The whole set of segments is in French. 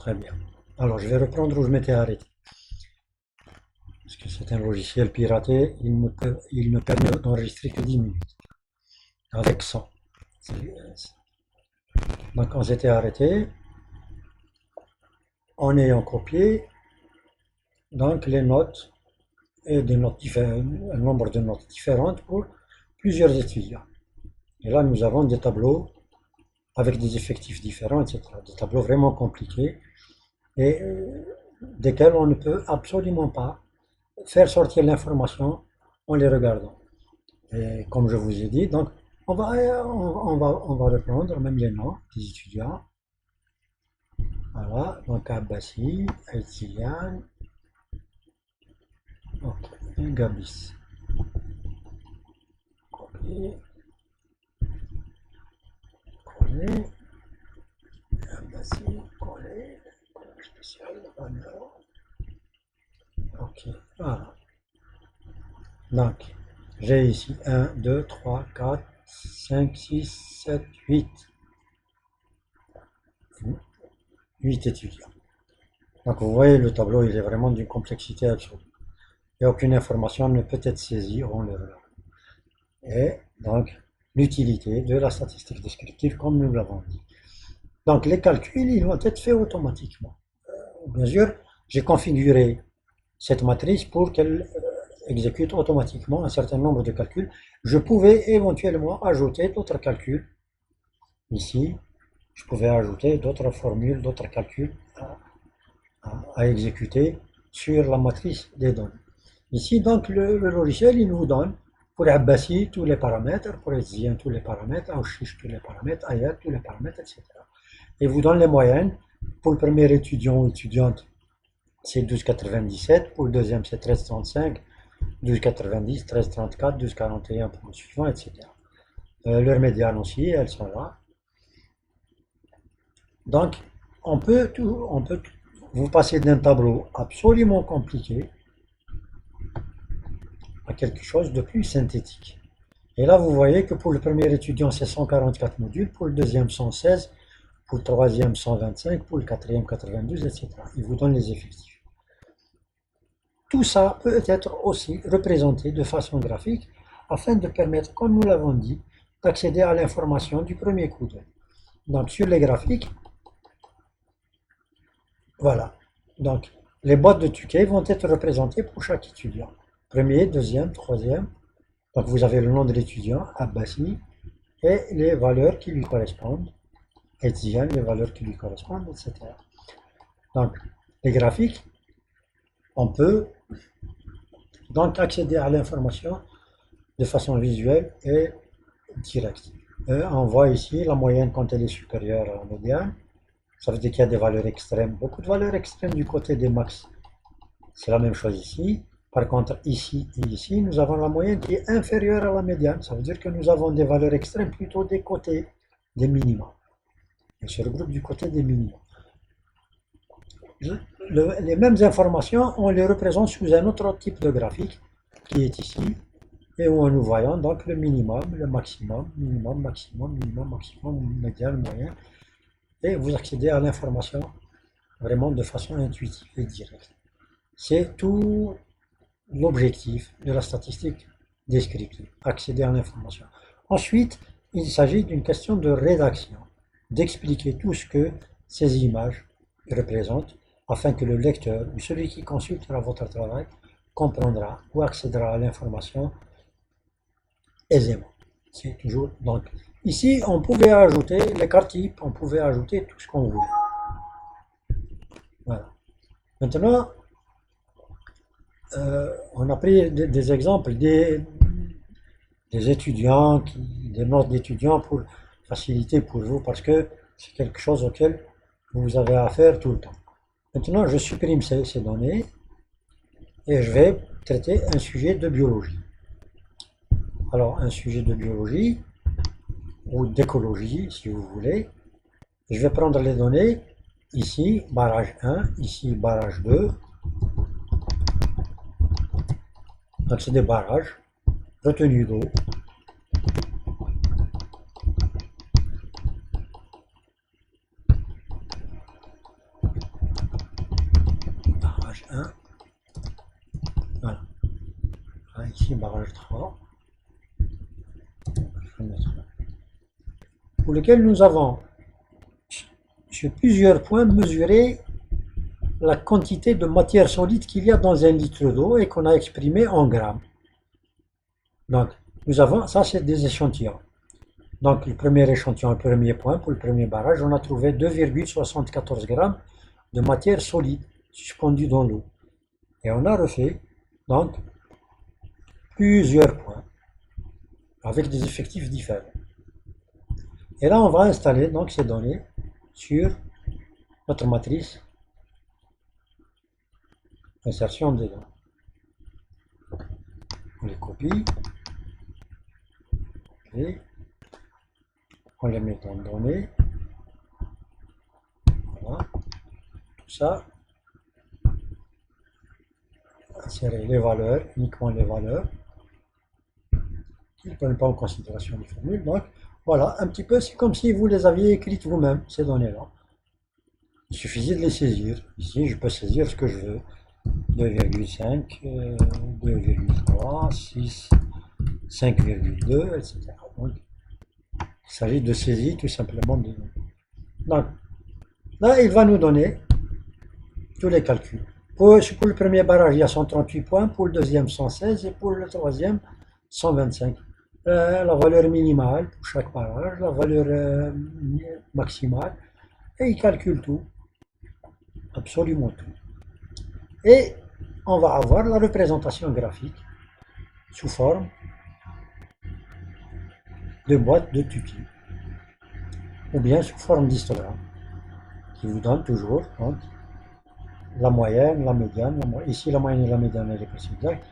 Très bien. Alors, je vais reprendre où je m'étais arrêté. Parce que c'est un logiciel piraté, il ne permet d'enregistrer que 10 minutes. Avec 100. Donc, on s'était arrêté en ayant copié donc les notes et des notes un nombre de notes différentes pour plusieurs étudiants. Et là, nous avons des tableaux avec des effectifs différents, etc. Des tableaux vraiment compliqués et desquels on ne peut absolument pas faire sortir l'information en les regardant. Et comme je vous ai dit, donc on va reprendre même les noms des étudiants. Voilà, donc Abbassi, Aïtilian, ok, Gabis. Coller, coller, Abbassi, coller, coller spécial, valeur. Ok, voilà. Donc, j'ai ici 1, 2, 3, 4, 5, 6, 7, 8. 8 étudiants. Donc, vous voyez, le tableau, il est vraiment d'une complexité absolue. Et aucune information ne peut être saisie en le regardant. Et donc, l'utilité de la statistique descriptive, comme nous l'avons dit. Donc, les calculs, ils vont être faits automatiquement. Bien sûr, j'ai configuré cette matrice pour qu'elle exécute automatiquement un certain nombre de calculs. Je pouvais éventuellement ajouter d'autres calculs. Ici, je pouvais ajouter d'autres formules, d'autres calculs à exécuter sur la matrice des données. Ici, donc, le logiciel, il nous donne pour Abbassi tous les paramètres, pour Etienne tous les paramètres, Aouchiche tous les paramètres, Ayat tous les paramètres, etc. Et vous donne les moyennes. Pour le premier étudiant ou étudiante, c'est 12,97. Pour le deuxième, c'est 13,35. 12,90, 13,34, 12,41 pour le suivant, etc. Leurs médianes aussi, elles sont là. Donc, on peut vous passer d'un tableau absolument compliqué à quelque chose de plus synthétique. Et là, vous voyez que pour le premier étudiant, c'est 144 modules, pour le deuxième, 116, pour le troisième, 125, pour le quatrième, 92, etc. Il vous donne les effectifs. Tout ça peut être aussi représenté de façon graphique afin de permettre, comme nous l'avons dit, d'accéder à l'information du premier coup d'œil. Donc, sur les graphiques, voilà. Donc, les boîtes de tickets vont être représentées pour chaque étudiant. Premier, deuxième, troisième. Donc, vous avez le nom de l'étudiant, Abbassi, et les valeurs qui lui correspondent. Etienne, les valeurs qui lui correspondent, etc. Donc, les graphiques, on peut donc accéder à l'information de façon visuelle et directe. On voit ici la moyenne quand elle est supérieure à la médiane. Ça veut dire qu'il y a des valeurs extrêmes, beaucoup de valeurs extrêmes du côté des max. C'est la même chose ici. Par contre, ici et ici, nous avons la moyenne qui est inférieure à la médiane. Ça veut dire que nous avons des valeurs extrêmes plutôt des côtés des minima. On se regroupe du côté des minima. Les mêmes informations, on les représente sous un autre type de graphique qui est ici, et où nous voyons donc le minimum, le maximum, minimum, maximum, minimum, maximum, médiane, moyen, et vous accédez à l'information vraiment de façon intuitive et directe. C'est tout l'objectif de la statistique descriptive, accéder à l'information. Ensuite, il s'agit d'une question de rédaction, d'expliquer tout ce que ces images représentent afin que le lecteur ou celui qui consultera votre travail comprendra ou accédera à l'information aisément. C'est toujours donc ici on pouvait ajouter les cartes types, on pouvait ajouter tout ce qu'on voulait. Voilà. Maintenant, on a pris des exemples des étudiants, des notes d'étudiants pour faciliter pour vous parce que c'est quelque chose auquel vous avez affaire tout le temps. Maintenant, je supprime ces données et je vais traiter un sujet de biologie. Alors, un sujet de biologie ou d'écologie, si vous voulez. Je vais prendre les données, ici, barrage 1, ici, barrage 2. Donc, c'est des barrages, retenue d'eau. 1. Voilà. Là, ici, barrage 3. Pour lequel nous avons, sur plusieurs points, mesuré la quantité de matière solide qu'il y a dans un litre d'eau et qu'on a exprimé en grammes. Donc, nous avons, ça c'est des échantillons. Donc, le premier échantillon, le premier point, pour le premier barrage, on a trouvé 2,74 grammes de matière solide suspendue dans l'eau. Et on a refait, donc, plusieurs points avec des effectifs différents. Et là, on va installer donc ces données sur notre matrice insertion dedans. On les copie et on les met en données. Voilà. Tout ça. Insérer les valeurs, uniquement les valeurs, qui ne prennent pas en considération les formules. Donc, voilà, un petit peu, c'est comme si vous les aviez écrites vous-même, ces données-là. Il suffisait de les saisir. Ici, je peux saisir ce que je veux. 2,5, 2,3, 6, 5,2, etc. Donc, il s'agit de saisir tout simplement de données. Donc, là, il va nous donner tous les calculs. Pour le premier barrage, il y a 138 points, pour le deuxième 116 et pour le troisième 125. La valeur minimale pour chaque barrage, la valeur maximale, et il calcule tout, absolument tout. Et on va avoir la représentation graphique sous forme de boîte de Tukey, ou bien sous forme d'histogramme, qui vous donne toujours donc, la moyenne, la médiane, ici la moyenne et la médiane, elle est presque exacte.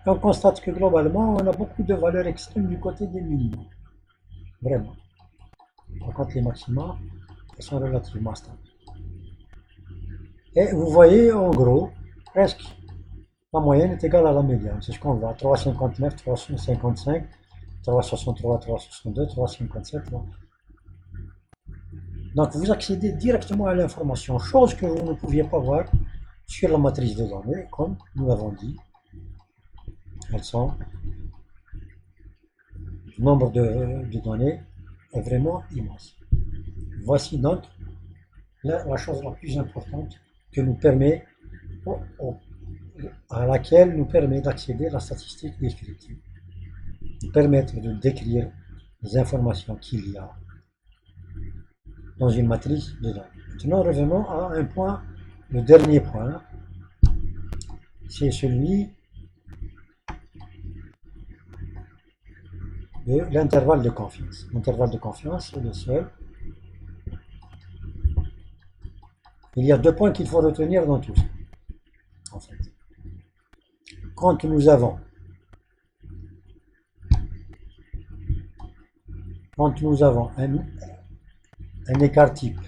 Et on constate que globalement, on a beaucoup de valeurs extrêmes du côté des minima. Vraiment. Par contre, les maxima, elles sont relativement stables. Et vous voyez, en gros, presque, la moyenne est égale à la médiane. C'est ce qu'on voit. 3,59, 3,55, 3,63, 3,62, 3,57. Donc, vous accédez directement à l'information, chose que vous ne pouviez pas voir sur la matrice de données, comme nous l'avons dit. Elles sont, le nombre de données est vraiment immense. Voici donc la chose la plus importante que nous permet, à laquelle nous permet d'accéder à la statistique descriptive, nous permettre de décrire les informations qu'il y a dans une matrice de données. Maintenant, revenons à un point, le dernier point, c'est celui de l'intervalle de confiance. L'intervalle de confiance est le seul. Il y a deux points qu'il faut retenir dans tout ça. En fait, quand nous avons un écart type,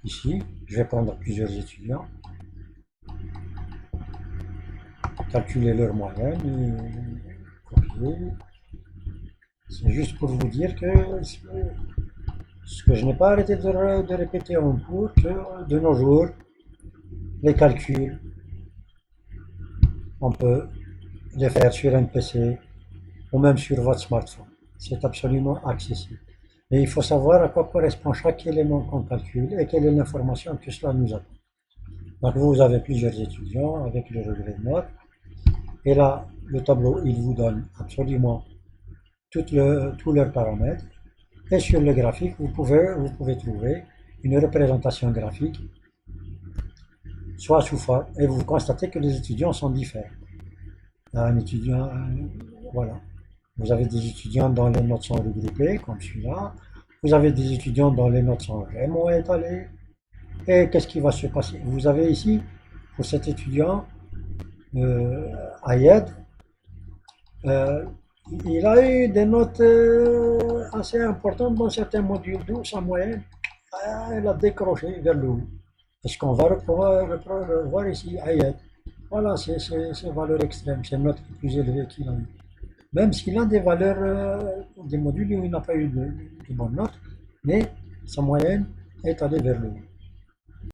ici, je vais prendre plusieurs étudiants, calculer leur moyenne, et copier. C'est juste pour vous dire que ce que je n'ai pas arrêté de répéter en cours, que de nos jours, les calculs, on peut les faire sur un PC ou même sur votre smartphone. C'est absolument accessible. Mais il faut savoir à quoi correspond chaque élément qu'on calcule et quelle est l'information que cela nous apporte. Donc vous avez plusieurs étudiants avec le regret de notes. Et là, le tableau, il vous donne absolument tous leurs paramètres. Et sur le graphique, vous pouvez trouver une représentation graphique, soit sous forme, et vous constatez que les étudiants sont différents. Un étudiant, voilà. Vous avez des étudiants dont les notes sont regroupées, comme celui-là. Vous avez des étudiants dont les notes sont vraiment étalées. Et qu'est-ce qui va se passer? Vous avez ici, pour cet étudiant, Ayed, il a eu des notes assez importantes dans certains modules, d'où sa moyenne, elle a décroché vers le haut. C'est ce qu'on va revoir ici, Ayed. Voilà, c'est valeurs extrêmes, c'est notes les plus élevées qu'il a eu. Même s'il a des valeurs, des modules où il n'a pas eu de bonnes notes, mais sa moyenne est allée vers le haut.